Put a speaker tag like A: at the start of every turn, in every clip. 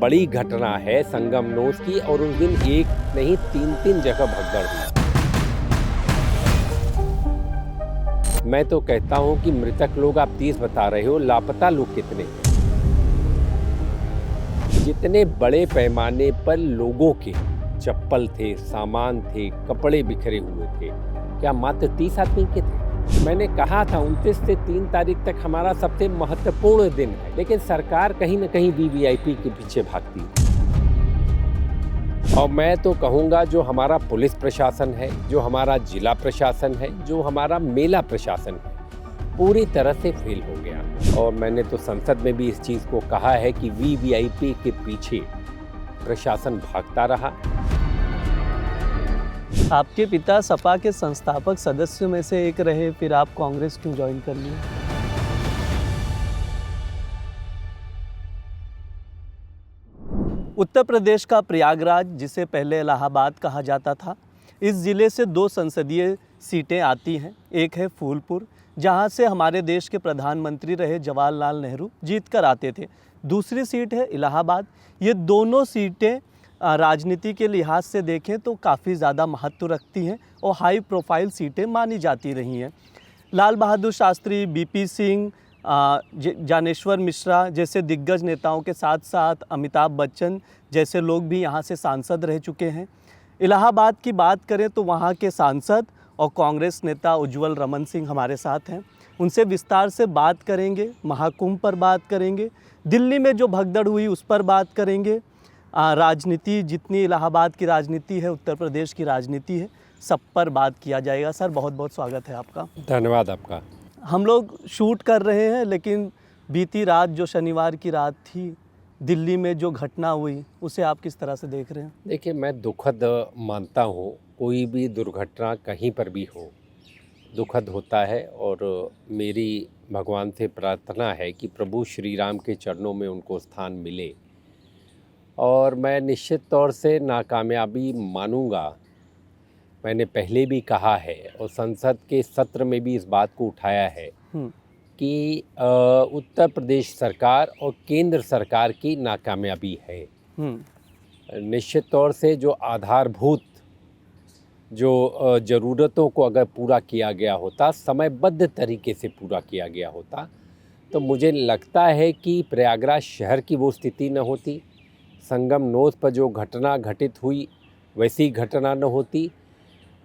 A: बड़ी घटना है संगम नोस की, और उस दिन एक नहीं तीन जगह भगदड़ हुई। मैं तो कहता हूं कि मृतक लोग आप 30 बता रहे हो, लापता लोग कितने हैं? जितने बड़े पैमाने पर लोगों के चप्पल थे, सामान थे, कपड़े बिखरे हुए थे, क्या मात्र 30 आदमी के थे? मैंने कहा था 29 से 3 तारीख तक हमारा सबसे महत्वपूर्ण दिन है, लेकिन सरकार कहीं न कहीं वीवीआईपी के पीछे भागती है। और मैं तो कहूँगा जो हमारा पुलिस प्रशासन है, जो हमारा जिला प्रशासन है, जो हमारा मेला प्रशासन है, पूरी तरह से फेल हो गया। और मैंने तो संसद में भी इस चीज़ को कहा है कि वीवीआईपी के पीछे प्रशासन भागता रहा।
B: आपके पिता सपा के संस्थापक सदस्यों में से एक रहे, फिर आप कांग्रेस क्यों ज्वाइन कर लिए? उत्तर प्रदेश का प्रयागराज, जिसे पहले इलाहाबाद कहा जाता था, इस ज़िले से 2 संसदीय सीटें आती हैं। एक है फूलपुर, जहां से हमारे देश के प्रधानमंत्री रहे जवाहरलाल नेहरू जीत कर आते थे। दूसरी सीट है इलाहाबाद। ये दोनों सीटें राजनीति के लिहाज से देखें तो काफ़ी ज़्यादा महत्व रखती हैं और हाई प्रोफाइल सीटें मानी जाती रही हैं। लाल बहादुर शास्त्री, बीपी सिंह, ज्ञानेश्वर मिश्रा जैसे दिग्गज नेताओं के साथ साथ अमिताभ बच्चन जैसे लोग भी यहाँ से सांसद रह चुके हैं। इलाहाबाद की बात करें तो वहाँ के सांसद और कांग्रेस नेता उज्जवल रमन सिंह हमारे साथ हैं। उनसे विस्तार से बात करेंगे, महाकुंभ पर बात करेंगे, दिल्ली में जो भगदड़ हुई उस पर बात करेंगे। राजनीति, जितनी इलाहाबाद की राजनीति है, उत्तर प्रदेश की राजनीति है, सब पर बात किया जाएगा। सर, बहुत बहुत स्वागत है आपका।
A: धन्यवाद आपका।
B: हम लोग शूट कर रहे हैं, लेकिन बीती रात जो शनिवार की रात थी, दिल्ली में जो घटना हुई, उसे आप किस तरह से देख रहे हैं?
A: देखिए, मैं दुखद मानता हूँ, कोई भी दुर्घटना कहीं पर भी हो, दुखद होता है। और मेरी भगवान से प्रार्थना है कि प्रभु श्री राम के चरणों में उनको स्थान मिले। और मैं निश्चित तौर से नाकामयाबी मानूंगा। मैंने पहले भी कहा है और संसद के सत्र में भी इस बात को उठाया है कि उत्तर प्रदेश सरकार और केंद्र सरकार की नाकामयाबी है। निश्चित तौर से जो आधारभूत जो ज़रूरतों को अगर पूरा किया गया होता, समयबद्ध तरीके से पूरा किया गया होता, तो मुझे लगता है कि प्रयागराज शहर की वो स्थिति न होती, संगम नोस पर जो घटना घटित हुई वैसी घटना न होती,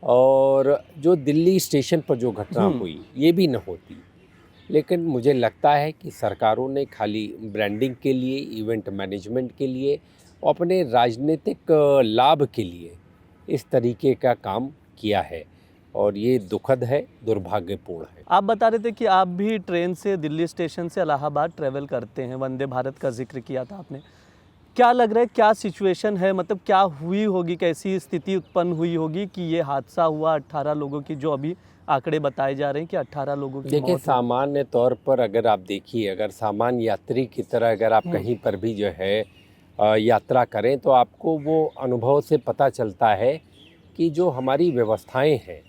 A: और जो दिल्ली स्टेशन पर जो घटना हुई ये भी न होती। लेकिन मुझे लगता है कि सरकारों ने खाली ब्रांडिंग के लिए, इवेंट मैनेजमेंट के लिए, अपने राजनीतिक लाभ के लिए इस तरीके का काम किया है, और ये दुखद है, दुर्भाग्यपूर्ण है।
B: आप बता रहे थे कि आप भी ट्रेन से दिल्ली स्टेशन से इलाहाबाद ट्रैवल करते हैं, वंदे भारत का जिक्र किया था आपने। क्या लग रहा है, क्या सिचुएशन है, मतलब क्या हुई होगी, कैसी स्थिति उत्पन्न हुई होगी कि ये हादसा हुआ? 18 लोगों की जो अभी आंकड़े बताए जा रहे हैं कि 18 लोगों की
A: देखिए,
B: मौत।
A: सामान्य तौर पर अगर आप देखिए, अगर सामान्य यात्री की तरह अगर आप कहीं पर भी जो है यात्रा करें, तो आपको वो अनुभव से पता चलता है कि जो हमारी व्यवस्थाएं हैं,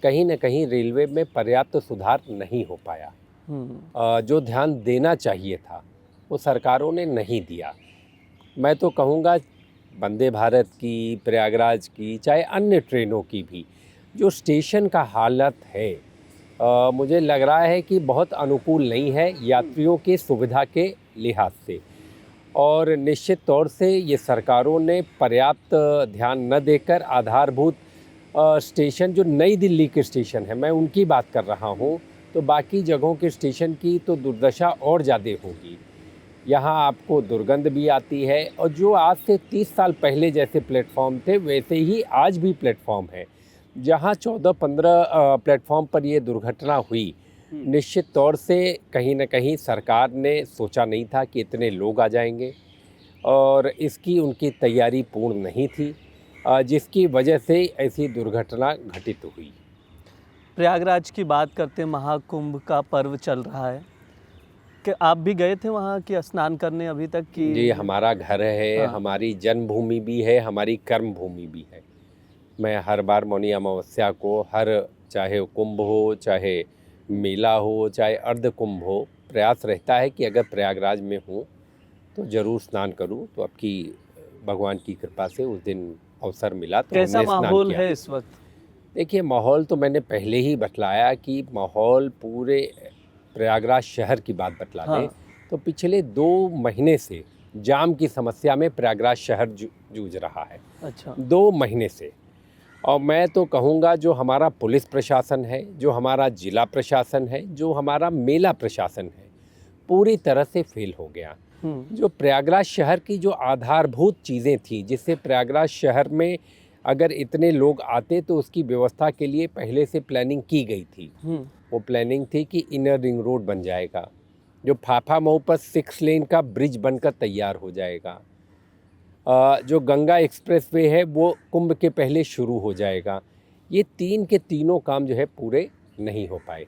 A: कहीं न कहीं रेलवे में पर्याप्त सुधार नहीं हो पाया। जो ध्यान देना चाहिए था वो सरकारों ने नहीं दिया। मैं तो कहूँगा वंदे भारत की, प्रयागराज की, चाहे अन्य ट्रेनों की भी जो स्टेशन का हालत है, मुझे लग रहा है कि बहुत अनुकूल नहीं है यात्रियों के सुविधा के लिहाज से। और निश्चित तौर से ये सरकारों ने पर्याप्त ध्यान न देकर आधारभूत स्टेशन, जो नई दिल्ली के स्टेशन है, मैं उनकी बात कर रहा हूँ, तो बाकी जगहों के स्टेशन की तो दुर्दशा और ज़्यादा होगी। यहाँ आपको दुर्गंध भी आती है, और जो आज से 30 साल पहले जैसे प्लेटफॉर्म थे वैसे ही आज भी प्लेटफॉर्म है। जहाँ 14-15 प्लेटफॉर्म पर ये दुर्घटना हुई, निश्चित तौर से कहीं न कहीं सरकार ने सोचा नहीं था कि इतने लोग आ जाएंगे, और इसकी उनकी तैयारी पूर्ण नहीं थी, जिसकी वजह से ऐसी दुर्घटना घटित हुई।
B: प्रयागराज की बात करते हैं, महाकुंभ का पर्व चल रहा है, कि आप भी गए थे वहाँ की स्नान करने अभी तक की?
A: जी, हमारा घर है, हमारी जन्मभूमि भी है, हमारी कर्म भूमि भी है। मैं हर बार मौनी अमावस्या को, चाहे कुंभ हो, चाहे मेला हो, चाहे अर्ध कुंभ हो, प्रयास रहता है कि अगर प्रयागराज में हूँ तो ज़रूर स्नान करूं। तो आपकी भगवान की कृपा से उस दिन अवसर मिला तो
B: कैसा
A: हमने स्नान
B: माहौल
A: किया।
B: है इस वक्त?
A: देखिए, माहौल तो मैंने पहले ही बतलाया कि माहौल पूरे प्रयागराज शहर की बात बतला दें
B: हाँ।
A: तो पिछले 2 महीने से जाम की समस्या में प्रयागराज शहर जूझ रहा है।
B: अच्छा।
A: 2 महीने से। और मैं तो कहूँगा जो हमारा पुलिस प्रशासन है, जो हमारा जिला प्रशासन है, जो हमारा मेला प्रशासन है, पूरी तरह से फेल हो गया। जो प्रयागराज शहर की जो आधारभूत चीज़ें थी, जिससे प्रयागराज शहर में अगर इतने लोग आते तो उसकी व्यवस्था के लिए पहले से प्लानिंग की गई थी। वो प्लानिंग थी कि इनर रिंग रोड बन जाएगा, जो फाफा मऊ पर 6 लेन का ब्रिज बनकर तैयार हो जाएगा, जो गंगा एक्सप्रेसवे है वो कुंभ के पहले शुरू हो जाएगा। ये 3 के तीनों काम जो है पूरे नहीं हो पाए।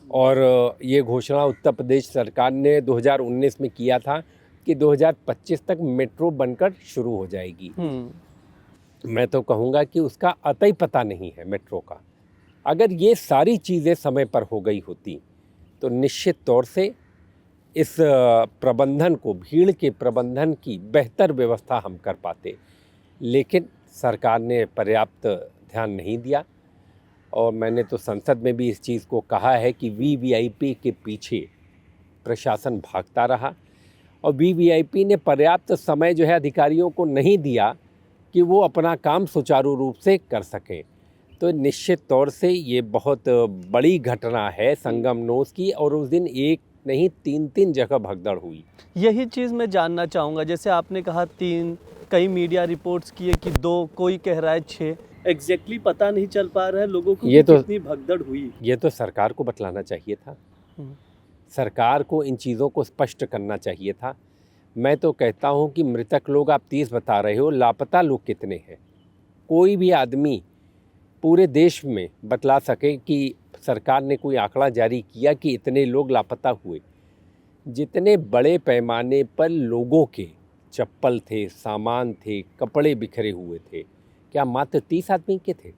A: और ये घोषणा उत्तर प्रदेश सरकार ने 2019 में किया था कि 2025 तक मेट्रो बनकर शुरू हो जाएगी। मैं तो कहूँगा कि उसका अतई पता नहीं है मेट्रो का। अगर ये सारी चीज़ें समय पर हो गई होती तो निश्चित तौर से इस प्रबंधन को, भीड़ के प्रबंधन की बेहतर व्यवस्था हम कर पाते। लेकिन सरकार ने पर्याप्त ध्यान नहीं दिया और मैंने तो संसद में भी इस चीज़ को कहा है कि वीवीआईपी के पीछे प्रशासन भागता रहा और वीवीआईपी ने पर्याप्त समय जो है अधिकारियों को नहीं दिया कि वो अपना काम सुचारू रूप से कर सकें। तो निश्चित तौर से ये बहुत बड़ी घटना है संगम नोस की और उस दिन एक नहीं 3-3 जगह भगदड़ हुई।
B: यही चीज़ मैं जानना चाहूँगा, जैसे आपने कहा 3, कई मीडिया रिपोर्ट्स किए कि 2, कोई कह रहा है 6, एग्जैक्टली पता नहीं चल पा रहा है लोगों को
A: ये
B: कि
A: तो
B: कितनी भगदड़ हुई।
A: ये तो सरकार को बतलाना चाहिए था। सरकार को इन चीज़ों को स्पष्ट करना चाहिए था। मैं तो कहता हूँ कि मृतक लोग आप 30 बता रहे हो, लापता लोग कितने हैं? कोई भी आदमी पूरे देश में बतला सके कि सरकार ने कोई आंकड़ा जारी किया कि इतने लोग लापता हुए। जितने बड़े पैमाने पर लोगों के चप्पल थे, सामान थे, कपड़े बिखरे हुए थे, क्या मात्र 30 आदमी के थे?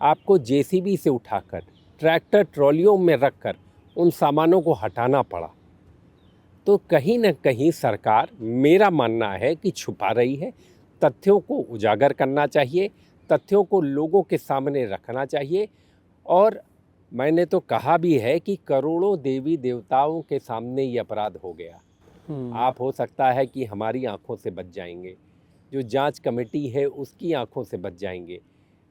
A: आपको जेसीबी से उठाकर ट्रैक्टर ट्रॉलियों में रखकर उन सामानों को हटाना पड़ा। तो कहीं न कहीं सरकार, मेरा मानना है कि छुपा रही है। तथ्यों को उजागर करना चाहिए, तथ्यों को लोगों के सामने रखना चाहिए। और मैंने तो कहा भी है कि करोड़ों देवी देवताओं के सामने ये अपराध हो गया। आप हो सकता है कि हमारी आंखों से बच जाएंगे, जो जांच कमेटी है उसकी आंखों से बच जाएंगे,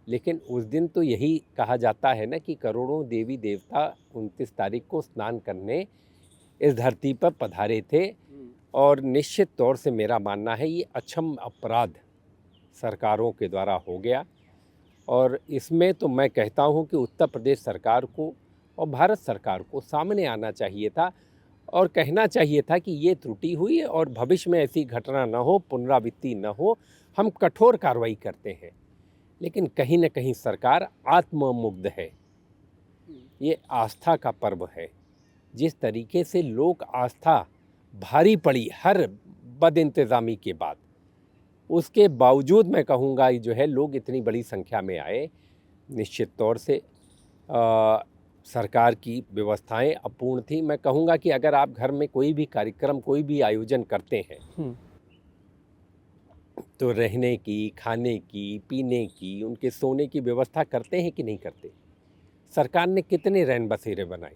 A: लेकिन उस दिन तो यही कहा जाता है ना कि करोड़ों देवी देवता 29 तारीख को स्नान करने इस धरती पर पधारे थे। और निश्चित तौर से मेरा मानना है ये अक्षम अपराध सरकारों के द्वारा हो गया। और इसमें तो मैं कहता हूँ कि उत्तर प्रदेश सरकार को और भारत सरकार को सामने आना चाहिए था और कहना चाहिए था कि ये त्रुटि हुई है और भविष्य में ऐसी घटना न हो, पुनरावृत्ति न हो, हम कठोर कार्रवाई करते हैं। लेकिन कहीं न कहीं सरकार आत्ममुग्ध है। ये आस्था का पर्व है। जिस तरीके से लोक आस्था भारी पड़ी हर बदइंतज़ामी के बाद, उसके बावजूद मैं कहूँगा जो है लोग इतनी बड़ी संख्या में आए। निश्चित तौर से सरकार की व्यवस्थाएं अपूर्ण थी। मैं कहूँगा कि अगर आप घर में कोई भी कार्यक्रम, कोई भी आयोजन करते हैं तो रहने की, खाने की, पीने की, उनके सोने की व्यवस्था करते हैं कि नहीं करते? सरकार ने कितने रैन बसेरे बनाए?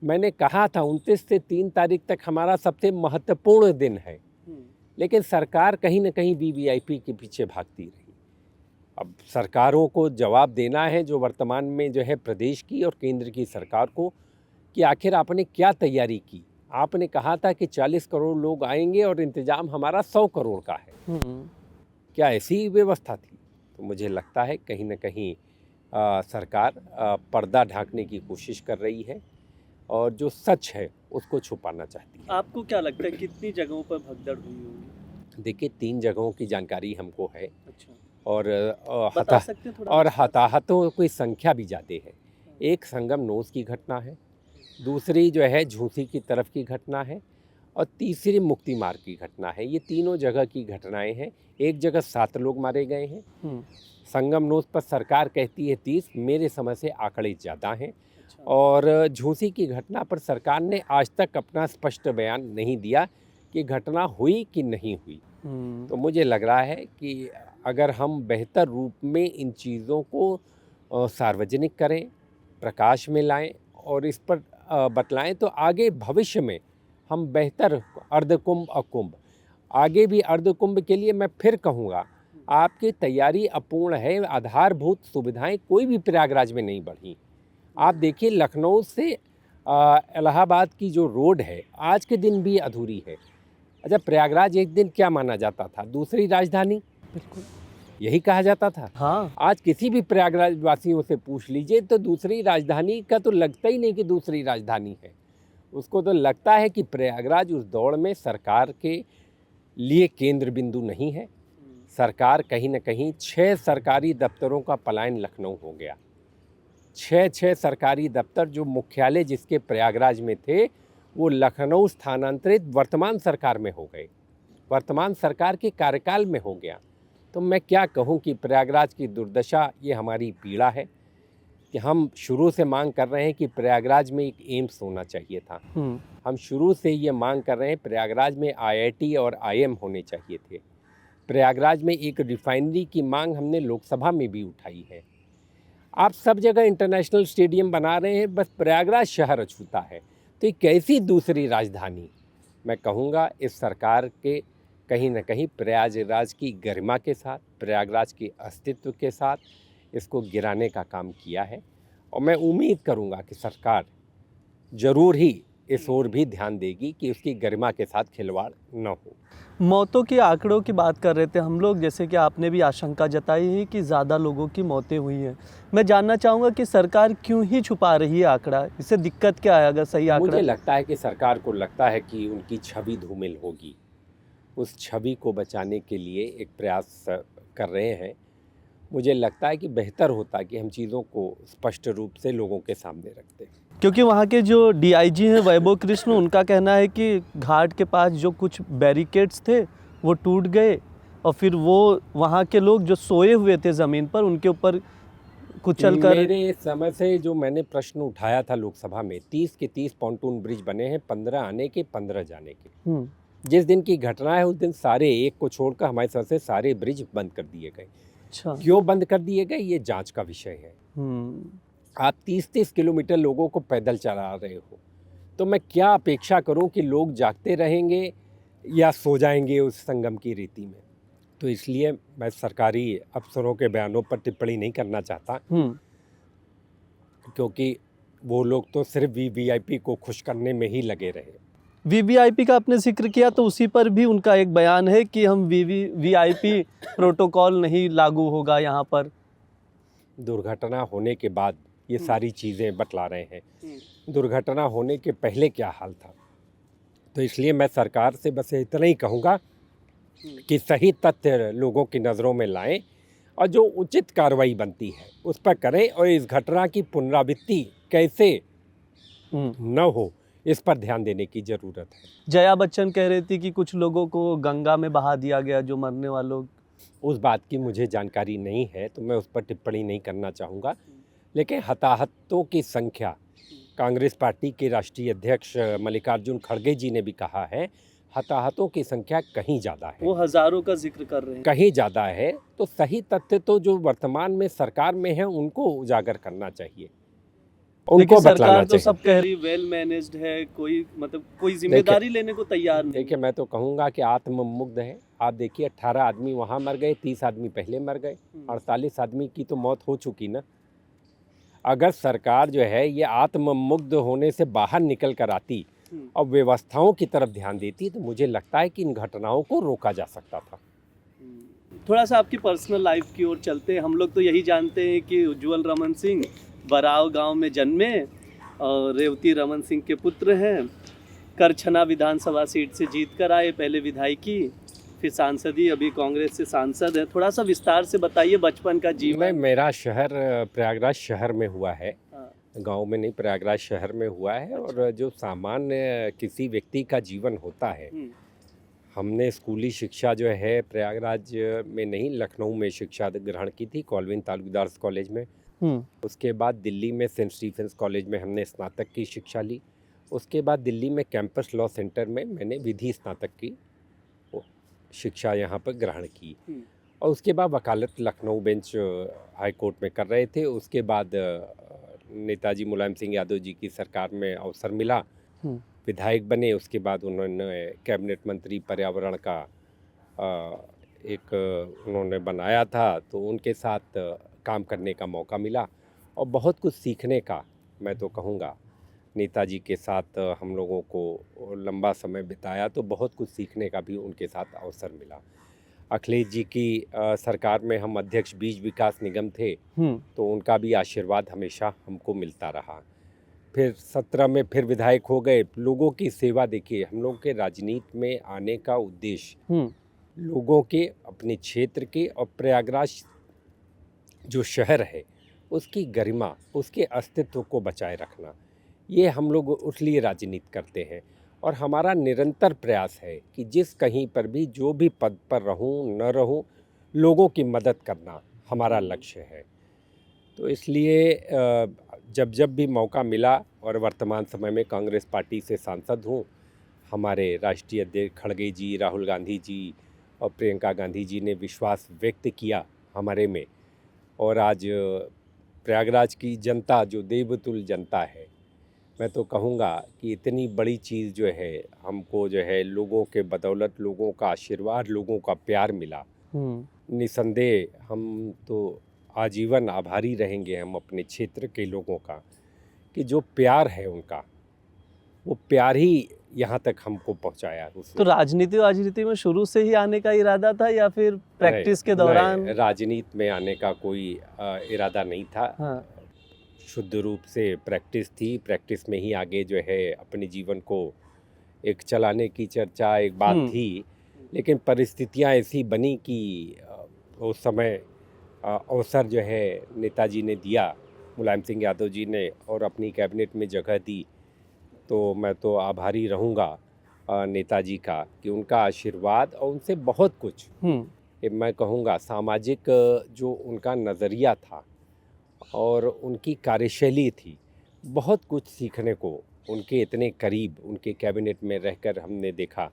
A: मैंने कहा था 29 से 3 तारीख तक हमारा सबसे महत्वपूर्ण दिन है, लेकिन सरकार कहीं न कहीं वीवीआईपी के पीछे भागती रही। अब सरकारों को जवाब देना है, जो वर्तमान में जो है प्रदेश की और केंद्र की सरकार को, कि आखिर आपने क्या तैयारी की। आपने कहा था कि 40 करोड़ लोग आएंगे और इंतजाम हमारा 100 करोड़ का है। क्या ऐसी व्यवस्था थी? तो मुझे लगता है कहीं न कहीं सरकार पर्दा ढांकने की कोशिश कर रही है और जो सच है उसको छुपाना चाहती है।
B: आपको क्या लगता है कितनी जगहों पर भगदड़ हुई होगी?
A: देखिए, 3 जगहों की जानकारी हमको है।
B: अच्छा,
A: और
B: बता सकते हैं थोड़ा?
A: और हताहतों की संख्या भी ज़्यादा है। एक संगम नोस की घटना है, दूसरी जो है झूसी की तरफ की घटना है और तीसरी मुक्ति मार्ग की घटना है। ये तीनों जगह की घटनाएं हैं। एक जगह 7 लोग मारे गए हैं। संगम नोस पर सरकार कहती है 30, मेरे समझ से आंकड़े ज़्यादा हैं। और झूसी की घटना पर सरकार ने आज तक अपना स्पष्ट बयान नहीं दिया कि घटना हुई कि नहीं हुई। तो मुझे लग रहा है कि अगर हम बेहतर रूप में इन चीज़ों को सार्वजनिक करें, प्रकाश में लाएं और इस पर बतलाएं, तो आगे भविष्य में हम बेहतर अर्धकुंभ और कुंभ, आगे भी अर्धकुंभ के लिए मैं फिर कहूँगा, आपकी तैयारी अपूर्ण है। आधारभूत सुविधाएं कोई भी प्रयागराज में नहीं बढ़ी। आप देखिए, लखनऊ से इलाहाबाद की जो रोड है आज के दिन भी अधूरी है। अच्छा, प्रयागराज एक दिन क्या माना जाता था? दूसरी राजधानी,
B: बिल्कुल
A: यही कहा जाता था।
B: हाँ।
A: आज किसी भी प्रयागराज वासियों से पूछ लीजिए तो दूसरी राजधानी का तो लगता ही नहीं कि दूसरी राजधानी है। उसको तो लगता है कि प्रयागराज उस दौड़ में सरकार के लिए केंद्र बिंदु नहीं है। सरकार कहीं ना कहीं 6 सरकारी दफ्तरों का पलायन लखनऊ हो गया। 6 सरकारी दफ्तर जो मुख्यालय जिसके प्रयागराज में थे, वो लखनऊ स्थानांतरित वर्तमान सरकार में हो गए, वर्तमान सरकार के कार्यकाल में हो गया। तो मैं क्या कहूं कि प्रयागराज की दुर्दशा ये हमारी पीड़ा है कि हम शुरू से मांग कर रहे हैं कि प्रयागराज में एक एम्स होना चाहिए था। हम शुरू से ये मांग कर रहे हैं प्रयागराज में IIT और IIM होने चाहिए थे। प्रयागराज में एक रिफाइनरी की मांग हमने लोकसभा में भी उठाई है। आप सब जगह इंटरनेशनल स्टेडियम बना रहे हैं, बस प्रयागराज शहर अछूता है। तो ये कैसी दूसरी राजधानी? मैं कहूँगा इस सरकार के कहीं न कहीं प्रयागराज की गरिमा के साथ, प्रयागराज के अस्तित्व के साथ इसको गिराने का काम किया है। और मैं उम्मीद करूँगा कि सरकार ज़रूर ही इस ओर भी ध्यान देगी कि उसकी गरिमा के साथ खिलवाड़ न हो।
B: मौतों के आंकड़ों की बात कर रहे थे हम लोग, जैसे कि आपने भी आशंका जताई है कि ज़्यादा लोगों की मौतें हुई हैं। मैं जानना चाहूँगा कि सरकार क्यों ही छुपा रही है आंकड़ा? इससे दिक्कत क्या है अगर सही आंकड़ा?
A: मुझे लगता है कि सरकार को लगता है कि उनकी छवि धूमिल होगी। उस छवि को बचाने के लिए एक प्रयास कर रहे हैं। मुझे लगता है कि बेहतर होता कि हम चीज़ों को स्पष्ट रूप से लोगों के सामने रखते।
B: क्योंकि वहाँ के जो DIG हैं वैभव कृष्ण, उनका कहना है कि घाट के पास जो कुछ बैरिकेड्स थे वो टूट गए और फिर वो वहाँ के लोग जो सोए हुए थे ज़मीन पर उनके ऊपर कुचल कर।
A: मेरे समय से जो मैंने प्रश्न उठाया था लोकसभा में, 30 के 30 पॉन्टून ब्रिज बने हैं, 15 आने के 15 जाने के। जिस दिन की घटना है उस दिन सारे, एक को छोड़कर हमारे तरफ से सारे ब्रिज बंद कर दिए गए।
B: अच्छा,
A: क्यों बंद कर दिए गए ये जांच का विषय है। आप 30-30 किलोमीटर लोगों को पैदल चला रहे हो, तो मैं क्या अपेक्षा करूं कि लोग जागते रहेंगे या सो जाएंगे उस संगम की रीति में। तो इसलिए मैं सरकारी अफसरों के बयानों पर टिप्पणी नहीं करना चाहता, क्योंकि वो लोग तो सिर्फ VVIP को खुश करने में ही लगे रहे।
B: VVIP का आपने जिक्र किया तो उसी पर भी उनका एक बयान है कि हम VIP प्रोटोकॉल नहीं लागू होगा यहाँ पर।
A: दुर्घटना होने के बाद ये सारी चीज़ें बतला रहे हैं, दुर्घटना होने के पहले क्या हाल था। तो इसलिए मैं सरकार से बस इतना ही कहूँगा कि सही तथ्य लोगों की नज़रों में लाएं और जो उचित कार्रवाई बनती है उस पर करें, और इस घटना की पुनरावृत्ति कैसे न हो इस पर ध्यान देने की ज़रूरत है।
B: जया बच्चन कह रही थी कि कुछ लोगों को गंगा में बहा दिया गया, जो मरने वालों।
A: उस बात की मुझे जानकारी नहीं है तो मैं उस पर टिप्पणी नहीं करना चाहूँगा, लेकिन हताहतों की संख्या, कांग्रेस पार्टी के राष्ट्रीय अध्यक्ष मल्लिकार्जुन खड़गे जी ने भी कहा है, हताहतों की संख्या कहीं ज़्यादा है।
B: वो हजारों का जिक्र कर रहे हैं।
A: कहीं ज़्यादा है, तो सही तथ्य तो जो वर्तमान में सरकार में है उनको उजागर करना चाहिए, उनको बतलाना
B: सरकार तो
A: चाहिए।
B: सब कह रही वेल मैनेज्ड है, कोई मतलब कोई जिम्मेदारी लेने को तैयार नहीं।
A: देखिए, मैं तो कहूँगा कि आत्ममुग्ध है। आप देखिए, 18 आदमी वहाँ मर गए, 30 आदमी पहले मर गए, 48 आदमी की तो मौत हो चुकी ना। अगर सरकार जो है ये आत्ममुग्ध होने से बाहर निकल कर आती और व्यवस्थाओं की तरफ ध्यान देती, तो मुझे लगता है कि इन घटनाओं को रोका जा सकता था।
B: थोड़ा सा आपकी पर्सनल लाइफ की ओर चलते हैं। हम लोग तो यही जानते हैं कि उज्ज्वल रमन सिंह बराव गांव में जन्मे और रेवती रमन सिंह के पुत्र हैं। करछना विधानसभा सीट से जीत कर आए, पहले विधायकी फिर सांसदी, अभी कांग्रेस से सांसद है। थोड़ा सा विस्तार से बताइए बचपन का जीवन।
A: मेरा शहर प्रयागराज शहर में हुआ है, गांव में नहीं, प्रयागराज शहर में हुआ है। और जो सामान्य किसी व्यक्ति का जीवन होता है, हमने स्कूली शिक्षा जो है प्रयागराज में नहीं, लखनऊ में शिक्षा ग्रहण की थी, कॉलविन तालुकदार्स कॉलेज में। उसके बाद दिल्ली में सेंट स्टीफेंस कॉलेज में हमने स्नातक की शिक्षा ली। उसके बाद दिल्ली में कैंपस लॉ सेंटर में मैंने विधि स्नातक की शिक्षा यहाँ पर ग्रहण की। और उसके बाद वकालत लखनऊ बेंच हाई कोर्ट में कर रहे थे। उसके बाद नेताजी मुलायम सिंह यादव जी की सरकार में अवसर मिला, विधायक बने। उसके बाद उन्होंने कैबिनेट मंत्री पर्यावरण का एक उन्होंने बनाया था, तो उनके साथ काम करने का मौका मिला और बहुत कुछ सीखने का, मैं तो कहूँगा नेताजी के साथ हम लोगों को लंबा समय बिताया तो बहुत कुछ सीखने का भी उनके साथ अवसर मिला। अखिलेश जी की सरकार में हम अध्यक्ष बीज विकास निगम थे, तो उनका भी आशीर्वाद हमेशा हमको मिलता रहा। फिर 17 में फिर विधायक हो गए। लोगों की सेवा देखिए, हम लोग के राजनीति में आने का उद्देश्य लोगों के, अपने क्षेत्र के और प्रयागराज जो शहर है उसकी गरिमा, उसके अस्तित्व को बचाए रखना, ये हम लोग उसलिए राजनीति करते हैं। और हमारा निरंतर प्रयास है कि जिस कहीं पर भी जो भी पद पर रहूं न रहूं, लोगों की मदद करना हमारा लक्ष्य है। तो इसलिए जब जब भी मौका मिला, और वर्तमान समय में कांग्रेस पार्टी से सांसद हूं, हमारे राष्ट्रीय अध्यक्ष खड़गे जी, राहुल गांधी जी और प्रियंका गांधी जी ने विश्वास व्यक्त किया हमारे में। और आज प्रयागराज की जनता जो देवतुल्य जनता है, मैं तो कहूँगा कि इतनी बड़ी चीज़ जो है हमको जो है लोगों के बदौलत, लोगों का आशीर्वाद, लोगों का प्यार मिला। निसंदेह हम तो आजीवन आभारी रहेंगे हम अपने क्षेत्र के लोगों का, कि जो प्यार है उनका, वो प्यार ही यहाँ तक हमको पहुँचाया।
B: तो राजनीति में शुरू से ही आने का इरादा था या फिर प्रैक्टिस के दौरान?
A: राजनीति में आने का कोई इरादा नहीं था।
B: हाँ।
A: शुद्ध रूप से प्रैक्टिस थी। प्रैक्टिस में ही आगे जो है अपने जीवन को एक चलाने की चर्चा, एक बात थी। लेकिन परिस्थितियां ऐसी बनी कि उस समय अवसर जो है नेताजी ने दिया, मुलायम सिंह यादव जी ने, और अपनी कैबिनेट में जगह दी। तो मैं तो आभारी रहूँगा नेताजी का, कि उनका आशीर्वाद और उनसे बहुत कुछ मैं कहूँगा सामाजिक जो उनका नज़रिया था और उनकी कार्यशैली थी, बहुत कुछ सीखने को उनके इतने करीब, उनके कैबिनेट में रहकर हमने देखा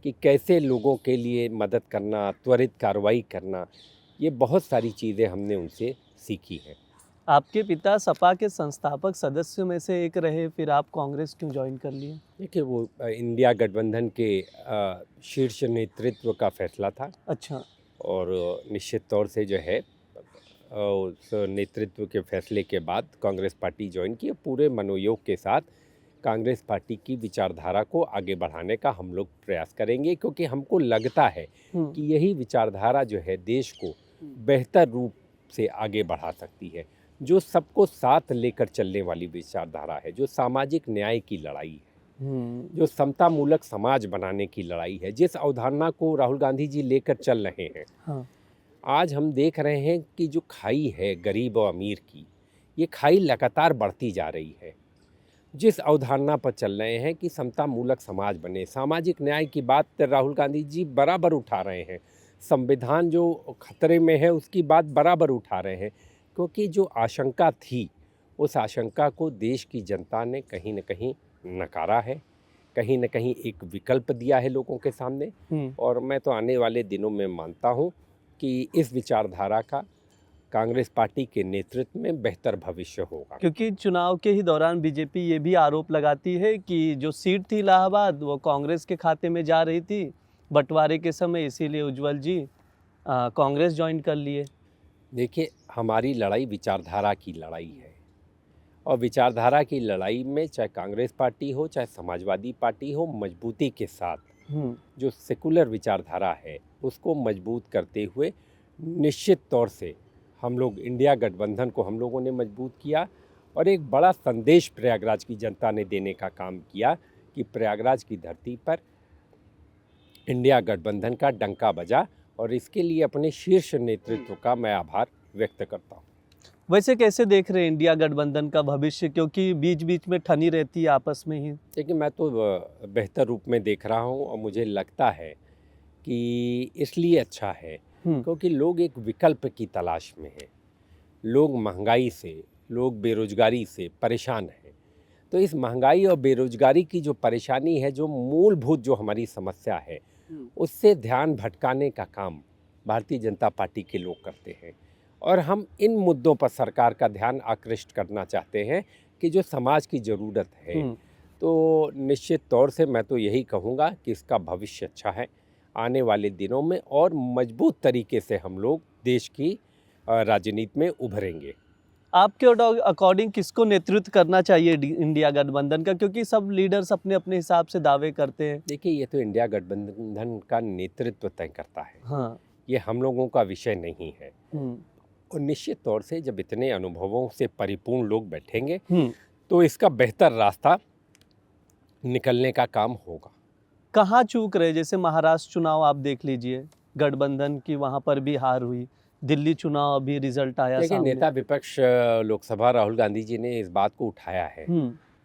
A: कि कैसे लोगों के लिए मदद करना, त्वरित कार्रवाई करना, ये बहुत सारी चीज़ें हमने उनसे सीखी हैं।
B: आपके पिता सपा के संस्थापक सदस्यों में से एक रहे, फिर आप कांग्रेस क्यों ज्वाइन कर लिए?
A: देखिए, वो इंडिया गठबंधन के शीर्ष नेतृत्व का फैसला था।
B: अच्छा।
A: और निश्चित तौर से जो है उस नेतृत्व के फैसले के बाद कांग्रेस पार्टी ज्वाइन की। पूरे मनोयोग के साथ कांग्रेस पार्टी की विचारधारा को आगे बढ़ाने का हम लोग प्रयास करेंगे, क्योंकि हमको लगता है कि यही विचारधारा जो है देश को बेहतर रूप से आगे बढ़ा सकती है, जो सबको साथ लेकर चलने वाली विचारधारा है, जो सामाजिक न्याय की लड़ाई है, जो समतामूलक समाज बनाने की लड़ाई है, जिस अवधारणा को राहुल गांधी जी लेकर चल रहे हैं।
B: हाँ।
A: आज हम देख रहे हैं कि जो खाई है गरीब और अमीर की, ये खाई लगातार बढ़ती जा रही है। जिस अवधारणा पर चल रहे हैं कि समतामूलक समाज बने, सामाजिक न्याय की बात राहुल गांधी जी बराबर उठा रहे हैं, संविधान जो खतरे में है उसकी बात बराबर उठा रहे हैं, क्योंकि जो आशंका थी उस आशंका को देश की जनता ने कहीं न कहीं नकारा है, कहीं न कहीं एक विकल्प दिया है लोगों के सामने। और मैं तो आने वाले दिनों में मानता हूँ कि इस विचारधारा का कांग्रेस पार्टी के नेतृत्व में बेहतर भविष्य होगा।
B: क्योंकि चुनाव के ही दौरान बीजेपी ये भी आरोप लगाती है कि जो सीट थी इलाहाबाद वो कांग्रेस के खाते में जा रही थी बंटवारे के समय, इसीलिए उज्जवल जी कांग्रेस ज्वाइन कर लिए।
A: देखिए, हमारी लड़ाई विचारधारा की लड़ाई है, और विचारधारा की लड़ाई में चाहे कांग्रेस पार्टी हो चाहे समाजवादी पार्टी हो, मजबूती के साथ जो सेकुलर विचारधारा है उसको मजबूत करते हुए निश्चित तौर से हम लोग इंडिया गठबंधन को हम लोगों ने मजबूत किया। और एक बड़ा संदेश प्रयागराज की जनता ने देने का काम किया कि प्रयागराज की धरती पर इंडिया गठबंधन का डंका बजा, और इसके लिए अपने शीर्ष नेतृत्व का मैं आभार व्यक्त करता हूँ।
B: वैसे कैसे देख रहे हैं इंडिया गठबंधन का भविष्य, क्योंकि बीच बीच में ठनी रहती है आपस में ही?
A: देखिए, मैं तो बेहतर रूप में देख रहा हूँ, और मुझे लगता है कि इसलिए अच्छा है क्योंकि लोग एक विकल्प की तलाश में हैं। लोग महंगाई से, लोग बेरोजगारी से परेशान हैं। तो इस महंगाई और बेरोजगारी की जो परेशानी है, जो मूलभूत जो हमारी समस्या है, उससे ध्यान भटकाने का काम भारतीय जनता पार्टी के लोग करते हैं। और हम इन मुद्दों पर सरकार का ध्यान आकृष्ट करना चाहते हैं कि जो समाज की ज़रूरत है। तो निश्चित तौर से मैं तो यही कहूँगा कि इसका भविष्य अच्छा है। आने वाले दिनों में और मजबूत तरीके से हम लोग देश की राजनीति में उभरेंगे।
B: आपके अकॉर्डिंग किसको नेतृत्व करना चाहिए इंडिया गठबंधन का, क्योंकि सब लीडर्स अपने अपने हिसाब से दावे करते हैं।
A: देखिए, ये तो इंडिया गठबंधन का नेतृत्व तय करता है।
B: हाँ।
A: ये हम लोगों का विषय नहीं है। और निश्चित तौर से जब इतने अनुभवों से परिपूर्ण लोग बैठेंगे तो इसका बेहतर रास्ता निकलने का काम होगा।
B: कहाँ चूक रहे? जैसे महाराष्ट्र चुनाव आप देख लीजिए, गठबंधन की वहाँ पर भी हार हुई। दिल्ली चुनाव अभी रिजल्ट आया
A: देखिए,
B: सामने।
A: नेता विपक्ष लोकसभा राहुल गांधी जी ने इस बात को उठाया है।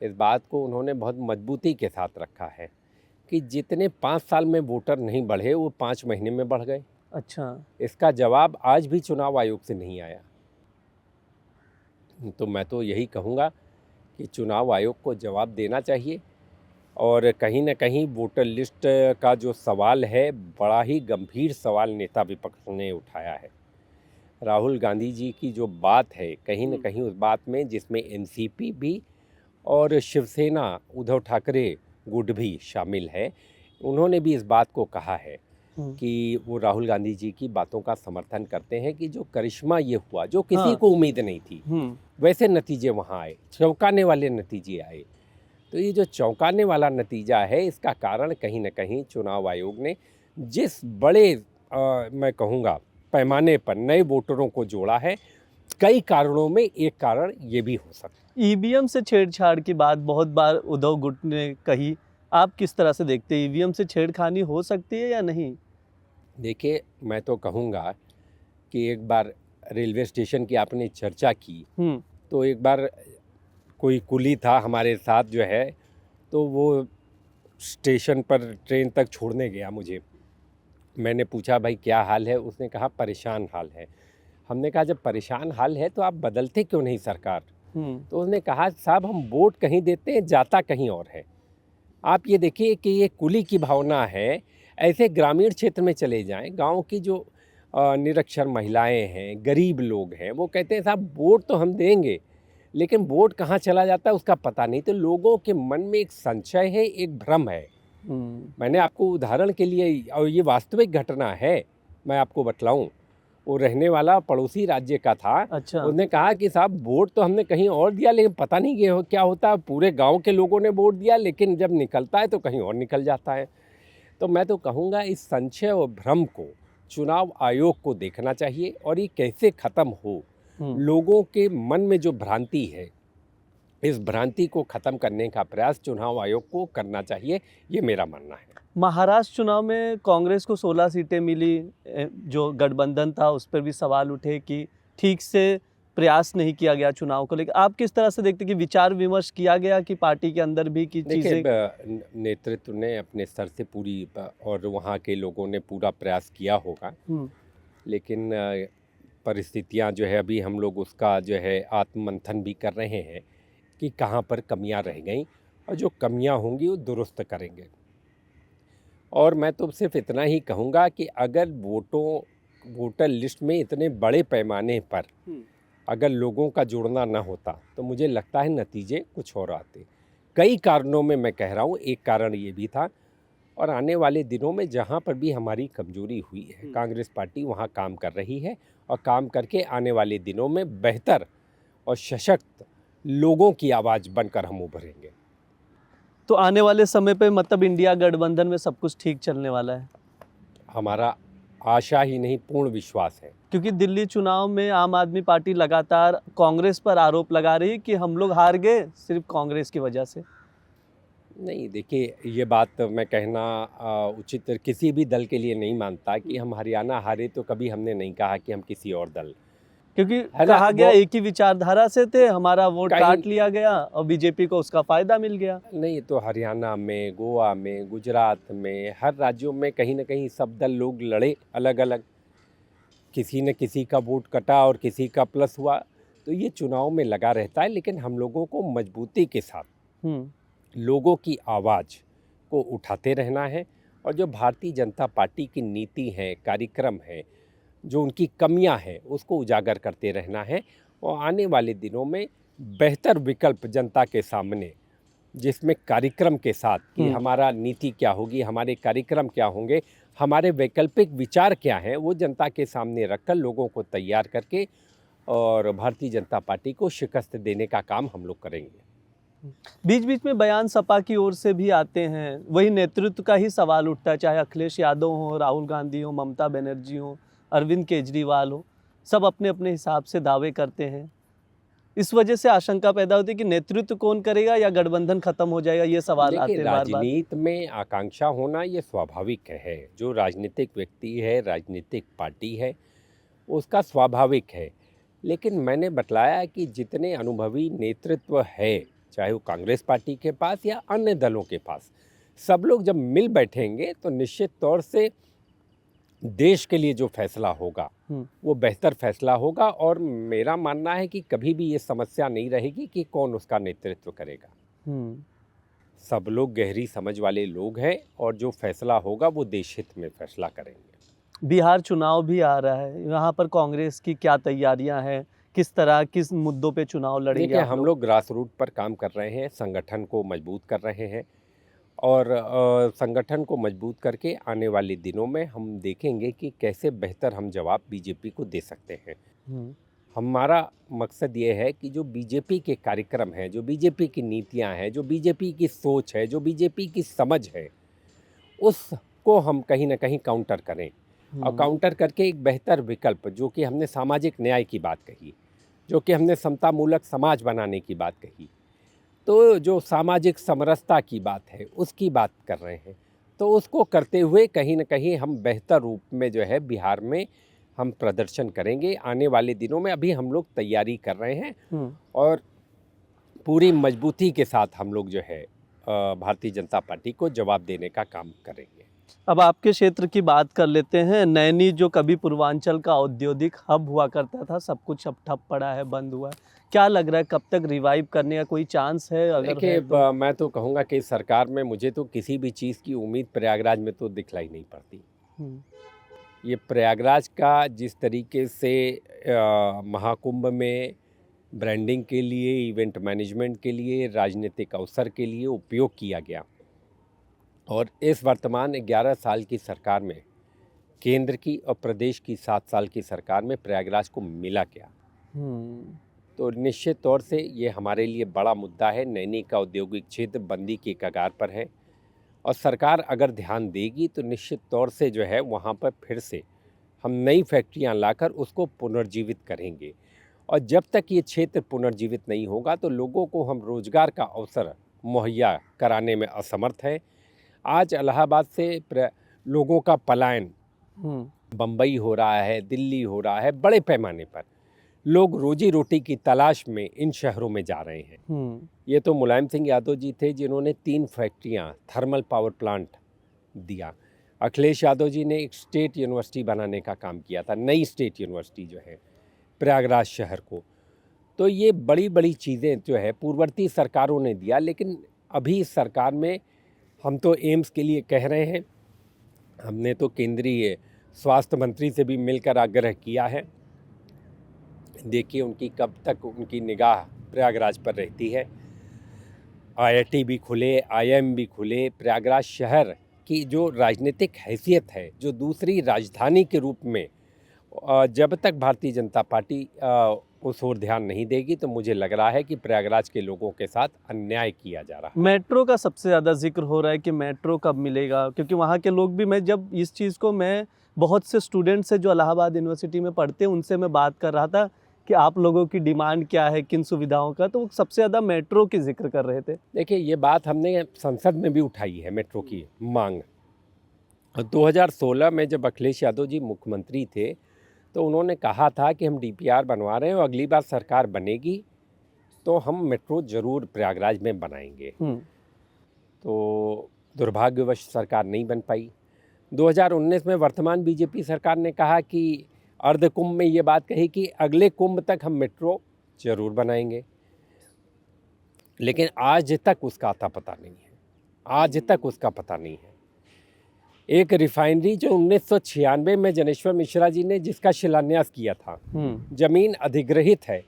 A: इस बात को उन्होंने बहुत मजबूती के साथ रखा है कि जितने 5 साल में वोटर नहीं बढ़े वो 5 महीने में बढ़ गए।
B: अच्छा।
A: इसका जवाब आज भी चुनाव आयोग से नहीं आया। तो मैं तो यही कहूँगा कि चुनाव आयोग को जवाब देना चाहिए। और कहीं न कहीं वोटर लिस्ट का जो सवाल है, बड़ा ही गंभीर सवाल नेता विपक्ष ने उठाया है। राहुल गांधी जी की जो बात है, कहीं न कहीं उस बात में, जिसमें एनसीपी भी और शिवसेना उद्धव ठाकरे गुट भी शामिल है, उन्होंने भी इस बात को कहा है कि वो राहुल गांधी जी की बातों का समर्थन करते हैं कि जो करिश्मा ये हुआ, जो किसी को उम्मीद नहीं थी, वैसे नतीजे वहाँ आए, चौंकाने वाले नतीजे आए। तो ये जो चौंकाने वाला नतीजा है, इसका कारण कहीं न कहीं चुनाव आयोग ने जिस बड़े मैं कहूँगा पैमाने पर नए वोटरों को जोड़ा है, कई कारणों में एक कारण ये भी हो सकता है।
B: ईवीएम से छेड़छाड़ की बात बहुत बार उद्धव गुट ने कही। आप किस तरह से देखते हैं, ईवीएम से छेड़खानी हो सकती है या नहीं?
A: देखिए, मैं तो कहूँगा कि एक बार रेलवे स्टेशन की आपने चर्चा की, तो एक बार कोई कुली था हमारे साथ जो है, तो वो स्टेशन पर ट्रेन तक छोड़ने गया मुझे। मैंने पूछा, भाई क्या हाल है? उसने कहा परेशान हाल है। हमने कहा, जब परेशान हाल है तो आप बदलते क्यों नहीं सरकार? तो उसने कहा, साहब हम वोट कहीं देते हैं, जाता कहीं और है। आप ये देखिए कि ये कुली की भावना है। ऐसे ग्रामीण क्षेत्र में चले जाएं, गांव की जो निरक्षर महिलाएं हैं, गरीब लोग हैं, वो कहते हैं साहब वोट तो हम देंगे, लेकिन वोट कहाँ चला जाता है उसका पता नहीं। तो लोगों के मन में एक संशय है, एक भ्रम है। मैंने आपको उदाहरण के लिए, और ये वास्तविक घटना है, मैं आपको बतलाऊं, वो रहने वाला पड़ोसी राज्य का था।
B: अच्छा।
A: उसने कहा कि साहब वोट तो हमने कहीं और दिया, लेकिन पता नहीं ये क्या होता है, पूरे गांव के लोगों ने वोट दिया, लेकिन जब निकलता है तो कहीं और निकल जाता है। तो मैं तो कहूँगा इस संशय और भ्रम को चुनाव आयोग को देखना चाहिए और ये कैसे ख़त्म हो। लोगों के मन में जो भ्रांति है, इस भ्रांति को ख़त्म करने का प्रयास चुनाव आयोग को करना चाहिए, ये मेरा मानना है।
B: महाराष्ट्र चुनाव में कांग्रेस को 16 सीटें मिली। जो गठबंधन था उस पर भी सवाल उठे कि ठीक से प्रयास नहीं किया गया चुनाव को लेकर। आप किस तरह से देखते कि विचार विमर्श किया गया कि पार्टी के अंदर भी की चीज़ें?
A: नेतृत्व ने अपने स्तर से पूरी और वहाँ के लोगों ने पूरा प्रयास किया होगा, लेकिन परिस्थितियाँ जो है, अभी हम लोग उसका जो है आत्ममंथन भी कर रहे हैं कि कहाँ पर कमियां रह गई, और जो कमियां होंगी वो दुरुस्त करेंगे। और मैं तो सिर्फ इतना ही कहूँगा कि अगर वोटर लिस्ट में इतने बड़े पैमाने पर अगर लोगों का जुड़ना न होता तो मुझे लगता है नतीजे कुछ और आते। कई कारणों में मैं कह रहा हूँ, एक कारण ये भी था। और आने वाले दिनों में जहाँ पर भी हमारी कमजोरी हुई है, कांग्रेस पार्टी वहाँ काम कर रही है, और काम करके आने वाले दिनों में बेहतर और सशक्त लोगों की आवाज़ बनकर हम उभरेंगे।
B: तो आने वाले समय पे मतलब इंडिया गठबंधन में सब कुछ ठीक चलने वाला है?
A: हमारा आशा ही नहीं, पूर्ण विश्वास है।
B: क्योंकि दिल्ली चुनाव में आम आदमी पार्टी लगातार कांग्रेस पर आरोप लगा रही है कि हम लोग हार गए सिर्फ कांग्रेस की वजह से।
A: नहीं, देखिए, ये बात मैं कहना उचित किसी भी दल के लिए नहीं मानता कि हम हरियाणा हारे तो कभी हमने नहीं कहा कि हम किसी और दल,
B: क्योंकि कहा गया एक ही विचारधारा से थे, हमारा वोट काट लिया गया और बीजेपी को उसका फायदा मिल गया।
A: नहीं, तो हरियाणा में, गोवा में, गुजरात में, हर राज्यों में कहीं ना कहीं सब दल लोग लड़े अलग अलग, किसी न किसी का वोट कटा और किसी का प्लस हुआ। तो ये चुनाव में लगा रहता है, लेकिन हम लोगों को मजबूती के साथ लोगों की आवाज़ को उठाते रहना है और जो भारतीय जनता पार्टी की नीति है, कार्यक्रम है, जो उनकी कमियां हैं, उसको उजागर करते रहना है और आने वाले दिनों में बेहतर विकल्प जनता के सामने, जिसमें कार्यक्रम के साथ कि हमारा नीति क्या होगी, हमारे कार्यक्रम क्या होंगे, हमारे वैकल्पिक विचार क्या हैं, वो जनता के सामने रखकर लोगों को तैयार करके और भारतीय जनता पार्टी को शिकस्त देने का काम हम लोग करेंगे।
B: बीच बीच में बयान सपा की ओर से भी आते हैं, वही नेतृत्व का ही सवाल उठता है, चाहे अखिलेश यादव हो, राहुल गांधी हो, ममता बनर्जी हो, अरविंद केजरीवाल हो, सब अपने अपने हिसाब से दावे करते हैं। इस वजह से आशंका पैदा होती है कि नेतृत्व कौन करेगा या गठबंधन खत्म हो जाएगा, ये सवाल आते हैं बार बार।
A: राजनीति में आकांक्षा होना ये स्वाभाविक है, जो राजनीतिक व्यक्ति है, राजनीतिक पार्टी है, उसका स्वाभाविक है। लेकिन मैंने बतलाया कि जितने अनुभवी नेतृत्व है, चाहे वो कांग्रेस पार्टी के पास या अन्य दलों के पास, सब लोग जब मिल बैठेंगे तो निश्चित तौर से देश के लिए जो फैसला होगा वो बेहतर फैसला होगा। और मेरा मानना है कि कभी भी ये समस्या नहीं रहेगी कि कौन उसका नेतृत्व करेगा। सब लोग गहरी समझ वाले लोग हैं और जो फैसला होगा वो देश हित में फैसला करेंगे।
B: बिहार चुनाव भी आ रहा है, यहाँ पर कांग्रेस की क्या तैयारियां हैं, किस तरह किस मुद्दों पे चुनाव लड़ेंगे?
A: देखिए, हम लोग ग्रास रूट पर काम कर रहे हैं, संगठन को मजबूत कर रहे हैं और संगठन को मजबूत करके आने वाले दिनों में हम देखेंगे कि कैसे बेहतर हम जवाब बीजेपी को दे सकते हैं। हमारा मकसद ये है कि जो बीजेपी के कार्यक्रम हैं, जो बीजेपी की नीतियां हैं, जो बीजेपी की सोच है, जो बीजेपी की समझ है, उसको हम कहीं ना कहीं काउंटर करें और काउंटर करके एक बेहतर विकल्प, जो कि हमने सामाजिक न्याय की बात कही, जो कि हमने समतामूलक समाज बनाने की बात कही, तो जो सामाजिक समरसता की बात है उसकी बात कर रहे हैं, तो उसको करते हुए कहीं ना कहीं हम बेहतर रूप में जो है बिहार में हम प्रदर्शन करेंगे आने वाले दिनों में। अभी हम लोग तैयारी कर रहे हैं और पूरी मजबूती के साथ हम लोग जो है भारतीय जनता पार्टी को जवाब देने का काम करेंगे।
B: अब आपके क्षेत्र की बात कर लेते हैं। नैनी जो कभी पूर्वांचल का औद्योगिक हब हुआ करता था, सब कुछ अब ठप पड़ा है, बंद हुआ है। क्या लग रहा है, कब तक रिवाइव करने का कोई चांस है? अगर है तो?
A: मैं तो कहूँगा कि सरकार में मुझे तो किसी भी चीज़ की उम्मीद प्रयागराज में तो दिखलाई नहीं पड़ती। ये प्रयागराज का जिस तरीके से महाकुंभ में ब्रांडिंग के लिए, इवेंट मैनेजमेंट के लिए, राजनीतिक अवसर के लिए उपयोग किया गया और इस वर्तमान 11 साल की सरकार में, केंद्र की और प्रदेश की 7 साल की सरकार में प्रयागराज को मिला क्या, तो निश्चित तौर से ये हमारे लिए बड़ा मुद्दा है। नैनी का औद्योगिक क्षेत्र बंदी की कगार पर है और सरकार अगर ध्यान देगी तो निश्चित तौर से जो है वहाँ पर फिर से हम नई फैक्ट्रियाँ लाकर उसको पुनर्जीवित करेंगे। और जब तक ये क्षेत्र पुनर्जीवित नहीं होगा तो लोगों को हम रोजगार का अवसर मुहैया कराने में असमर्थ हैं। आज इलाहाबाद से लोगों का पलायन बम्बई हो रहा है, दिल्ली हो रहा है, बड़े पैमाने पर लोग रोजी रोटी की तलाश में इन शहरों में जा रहे हैं। ये तो मुलायम सिंह यादव जी थे जिन्होंने 3 फैक्ट्रियां, थर्मल पावर प्लांट दिया। अखिलेश यादव जी ने एक स्टेट यूनिवर्सिटी बनाने का काम किया था, नई स्टेट यूनिवर्सिटी जो है प्रयागराज शहर को। तो ये बड़ी बड़ी चीज़ें जो है पूर्ववर्ती सरकारों ने दिया, लेकिन अभी इस सरकार में हम तो एम्स के लिए कह रहे हैं। हमने तो केंद्रीय स्वास्थ्य मंत्री से भी मिलकर आग्रह किया है। देखिए उनकी कब तक उनकी निगाह प्रयागराज पर रहती है। IIT भी खुले, IIM भी खुले। प्रयागराज शहर की जो राजनीतिक हैसियत है, जो दूसरी राजधानी के रूप में, जब तक भारतीय जनता पार्टी उस ओर ध्यान नहीं देगी तो मुझे लग रहा है कि प्रयागराज के लोगों के साथ अन्याय किया जा रहा है।
B: मेट्रो का सबसे ज़्यादा जिक्र हो रहा है कि मेट्रो कब मिलेगा, क्योंकि वहाँ के लोग भी, मैं जब इस चीज़ को, मैं बहुत से स्टूडेंट्स से जो इलाहाबाद यूनिवर्सिटी में पढ़ते हैं उनसे मैं बात कर रहा था कि आप लोगों की डिमांड क्या है, किन सुविधाओं का, तो वो सबसे ज़्यादा मेट्रो की जिक्र कर रहे थे।
A: देखिए ये बात हमने संसद में भी उठाई है, मेट्रो की मांग। 2016 में जब अखिलेश यादव जी मुख्यमंत्री थे तो उन्होंने कहा था कि हम DPR बनवा रहे हैं और अगली बार सरकार बनेगी तो हम मेट्रो जरूर प्रयागराज में बनाएंगे। तो दुर्भाग्यवश सरकार नहीं बन पाई। 2019 में वर्तमान बीजेपी सरकार ने कहा कि अर्ध कुंभ में ये बात कही कि अगले कुंभ तक हम मेट्रो जरूर बनाएंगे। लेकिन आज तक उसका अता पता नहीं है, आज तक उसका पता नहीं है। एक रिफाइनरी जो 1996 में जनेश्वर मिश्रा जी ने जिसका शिलान्यास किया था, जमीन अधिग्रहित है,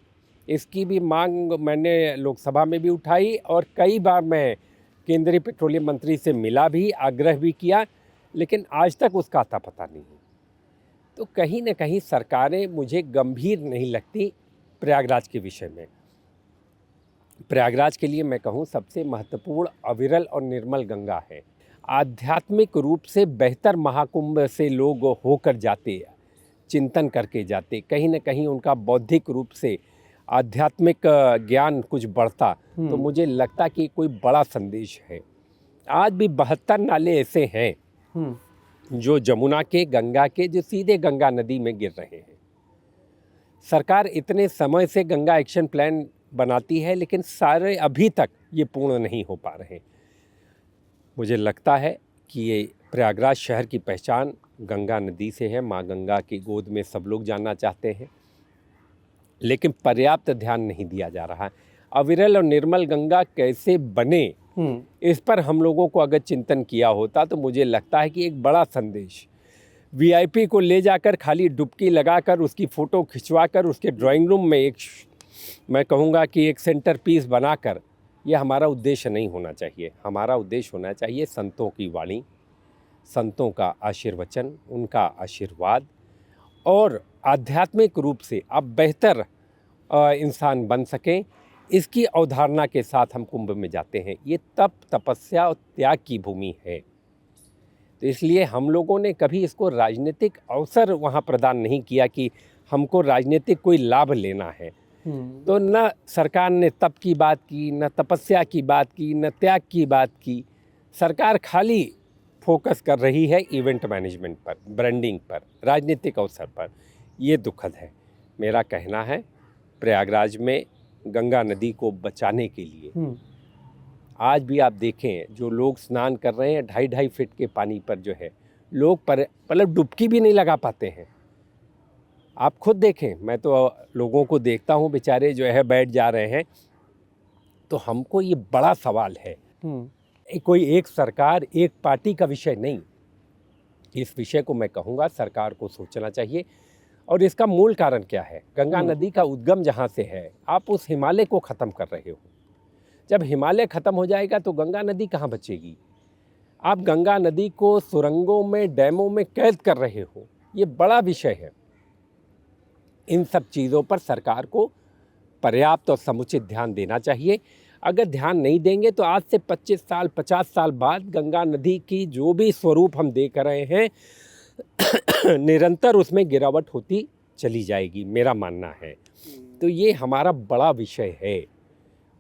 A: इसकी भी मांग मैंने लोकसभा में भी उठाई और कई बार मैं केंद्रीय पेट्रोलियम मंत्री से मिला भी, आग्रह भी किया, लेकिन आज तक उसका अता पता नहीं है। तो कहीं ना कहीं सरकारें मुझे गंभीर नहीं लगती प्रयागराज के विषय में। प्रयागराज के लिए मैं कहूँ सबसे महत्वपूर्ण अविरल और निर्मल गंगा है। आध्यात्मिक रूप से बेहतर महाकुंभ से लोग होकर जाते, चिंतन करके जाते, कहीं ना कहीं उनका बौद्धिक रूप से आध्यात्मिक ज्ञान कुछ बढ़ता, तो मुझे लगता कि कोई बड़ा संदेश है। आज भी 72 नाले ऐसे हैं जो जमुना के, गंगा के, जो सीधे गंगा नदी में गिर रहे हैं। सरकार इतने समय से गंगा एक्शन प्लान बनाती है, लेकिन सारे अभी तक ये पूर्ण नहीं हो पा रहे। मुझे लगता है कि ये प्रयागराज शहर की पहचान गंगा नदी से है। माँ गंगा की गोद में सब लोग जानना चाहते हैं, लेकिन पर्याप्त ध्यान नहीं दिया जा रहा है। अविरल और निर्मल गंगा कैसे बने, इस पर हम लोगों को अगर चिंतन किया होता तो मुझे लगता है कि एक बड़ा संदेश, वीआईपी को ले जाकर खाली डुबकी लगाकर उसकी फ़ोटो खिंचवाकर उसके ड्राइंग रूम में एक, मैं कहूँगा कि एक सेंटर पीस बनाकर, यह हमारा उद्देश्य नहीं होना चाहिए। हमारा उद्देश्य होना चाहिए संतों की वाणी, संतों का आशीर्वचन, उनका आशीर्वाद, और आध्यात्मिक रूप से आप बेहतर इंसान बन सकें, इसकी अवधारणा के साथ हम कुंभ में जाते हैं। ये तप, तपस्या और त्याग की भूमि है। तो इसलिए हम लोगों ने कभी इसको राजनीतिक अवसर वहाँ प्रदान नहीं किया कि हमको राजनीतिक कोई लाभ लेना है। तो न सरकार ने तप की बात की, न तपस्या की बात की, न त्याग की बात की। सरकार खाली फोकस कर रही है इवेंट मैनेजमेंट पर, ब्रांडिंग पर, राजनीतिक अवसर पर। ये दुखद है। मेरा कहना है प्रयागराज में गंगा नदी को बचाने के लिए आज भी आप देखें जो लोग स्नान कर रहे हैं 2.5 फीट के पानी पर, जो है लोग मतलब डुबकी भी नहीं लगा पाते हैं। आप खुद देखें, मैं तो लोगों को देखता हूँ बेचारे जो है बैठ जा रहे हैं। तो हमको ये बड़ा सवाल है, कोई एक सरकार, एक पार्टी का विषय नहीं। इस विषय को मैं कहूँगा सरकार को सोचना चाहिए। और इसका मूल कारण क्या है? गंगा नदी का उद्गम जहाँ से है, आप उस हिमालय को ख़त्म कर रहे हो। जब हिमालय ख़त्म हो जाएगा तो गंगा नदी कहाँ बचेगी? आप गंगा नदी को सुरंगों में, डैमों में कैद कर रहे हो। ये बड़ा विषय है। इन सब चीज़ों पर सरकार को पर्याप्त और समुचित ध्यान देना चाहिए। अगर ध्यान नहीं देंगे तो आज से 25 साल, 50 साल बाद गंगा नदी की जो भी स्वरूप हम देख रहे हैं निरंतर उसमें गिरावट होती चली जाएगी, मेरा मानना है। तो ये हमारा बड़ा विषय है।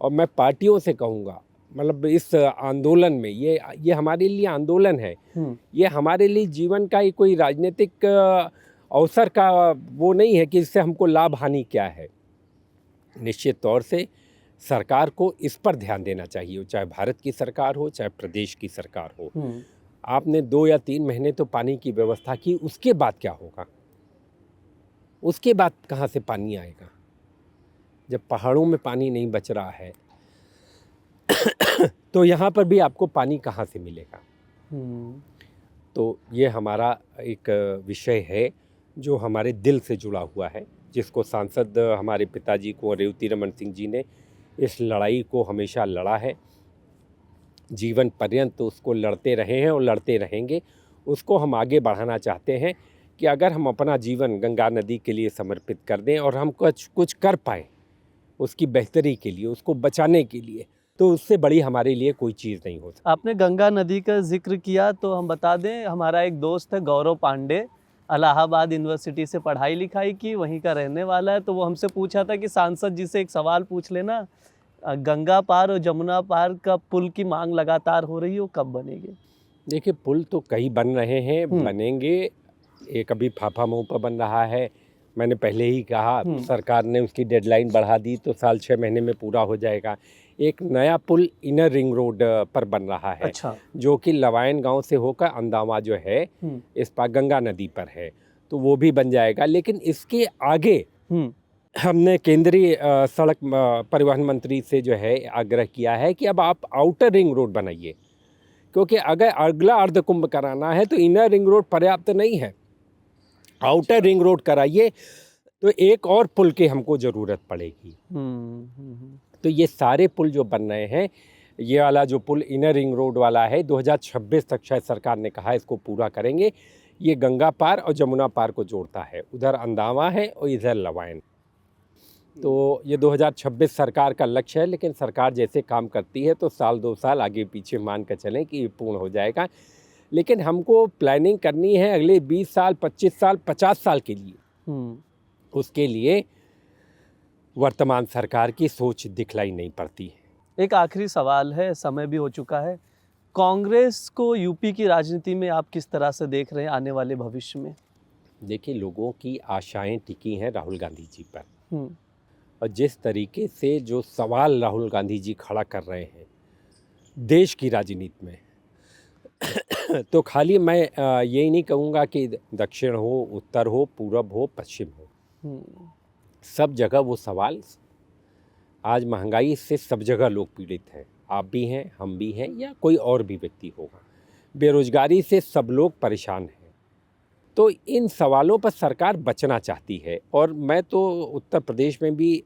A: और मैं पार्टियों से कहूँगा, मतलब इस आंदोलन में, ये हमारे लिए आंदोलन है। ये हमारे लिए जीवन का ही कोई राजनीतिक अवसर का वो नहीं है कि इससे हमको लाभ हानि क्या है। निश्चित तौर से सरकार को इस पर ध्यान देना चाहिए, चाहे भारत की सरकार हो, चाहे प्रदेश की सरकार हो। आपने 2 या 3 महीने तो पानी की व्यवस्था की, उसके बाद क्या होगा? उसके बाद कहाँ से पानी आएगा? जब पहाड़ों में पानी नहीं बच रहा है तो यहाँ पर भी आपको पानी कहाँ से मिलेगा? तो ये हमारा एक विषय है जो हमारे दिल से जुड़ा हुआ है, जिसको सांसद हमारे पिताजी को, रेवती रमन सिंह जी ने इस लड़ाई को हमेशा लड़ा है। जीवन पर्यंत उसको लड़ते रहे हैं और लड़ते रहेंगे। उसको हम आगे बढ़ाना चाहते हैं कि अगर हम अपना जीवन गंगा नदी के लिए समर्पित कर दें और हम कुछ कर पाएँ उसकी बेहतरी के लिए, उसको बचाने के लिए, तो उससे बड़ी हमारे लिए कोई चीज़ नहीं हो सकती।
B: आपने गंगा नदी का जिक्र किया तो हम बता दें, हमारा एक दोस्त है गौरव पांडे, इलाहाबाद यूनिवर्सिटी से पढ़ाई लिखाई की, वहीं का रहने वाला है। तो वो हमसे पूछा था कि सांसद जी से एक सवाल पूछ लेना, गंगा पार और जमुना पार का पुल की मांग लगातार हो रही है, वो कब बनेगी?
A: देखिए, पुल तो कई बन रहे हैं, बनेंगे। एक अभी फाफा मुँह पर बन रहा है। मैंने पहले ही कहा, सरकार ने उसकी डेडलाइन बढ़ा दी तो साल 6 महीने में पूरा हो जाएगा। एक नया पुल इनर रिंग रोड पर बन रहा है।
B: अच्छा।
A: जो कि लवायन गांव से होकर अंदावा जो है इस पर गंगा नदी पर है, तो वो भी बन जाएगा। लेकिन इसके आगे हमने केंद्रीय सड़क परिवहन मंत्री से जो है आग्रह किया है कि अब आप आउटर रिंग रोड बनाइए, क्योंकि अगर अगला अर्धकुंभ कराना है तो इनर रिंग रोड पर्याप्त नहीं है, आउटर रिंग रोड कराइए, तो एक और पुल की हमको ज़रूरत पड़ेगी। तो ये सारे पुल जो बन रहे हैं, ये वाला जो पुल इनर रिंग रोड वाला है 2026 तक शायद सरकार ने कहा इसको पूरा करेंगे। ये गंगा पार और जमुना पार को जोड़ता है, उधर अंदावा है और इधर लवाइन। तो ये 2026 सरकार का लक्ष्य है, लेकिन सरकार जैसे काम करती है तो साल 2 साल आगे पीछे मान कर चलें कि ये पूर्ण हो जाएगा। लेकिन हमको प्लानिंग करनी है अगले 20 साल, 25 साल, 50 साल के लिए। उसके लिए वर्तमान सरकार की सोच दिखलाई नहीं पड़ती है।
B: एक आखिरी सवाल है, समय भी हो चुका है। कांग्रेस को यूपी की राजनीति में आप किस तरह से देख रहे हैं आने वाले भविष्य में?
A: देखिए, लोगों की आशाएं टिकी हैं राहुल गांधी जी पर, और जिस तरीके से जो सवाल राहुल गांधी जी खड़ा कर रहे हैं देश की राजनीति में तो खाली मैं यही नहीं कहूँगा कि दक्षिण हो, उत्तर हो, पूरब हो, पश्चिम हो, सब जगह वो सवाल। आज महंगाई से सब जगह लोग पीड़ित हैं, आप भी हैं, हम भी हैं, या कोई और भी व्यक्ति होगा। बेरोजगारी से सब लोग परेशान हैं। तो इन सवालों पर सरकार बचना चाहती है, और मैं तो उत्तर प्रदेश में भी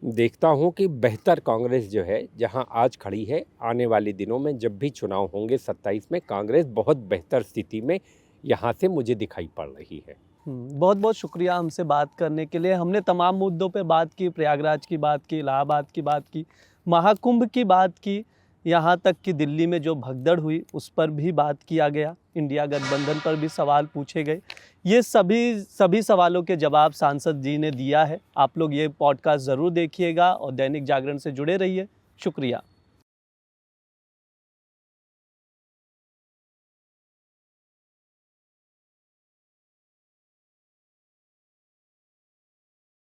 A: देखता हूं कि बेहतर कांग्रेस जो है जहां आज खड़ी है, आने वाले दिनों में जब भी चुनाव होंगे 27 में, कांग्रेस बहुत बेहतर स्थिति में यहां से मुझे दिखाई पड़ रही है।
B: बहुत बहुत शुक्रिया हमसे बात करने के लिए। हमने तमाम मुद्दों पे बात की, प्रयागराज की बात की, इलाहाबाद की बात की, महाकुंभ की बात की, यहाँ तक कि दिल्ली में जो भगदड़ हुई उस पर भी बात किया गया, इंडिया गठबंधन पर भी सवाल पूछे गए। ये सभी सवालों के जवाब सांसद जी ने दिया है। आप लोग ये पॉडकास्ट ज़रूर देखिएगा और दैनिक जागरण से जुड़े रहिए। शुक्रिया।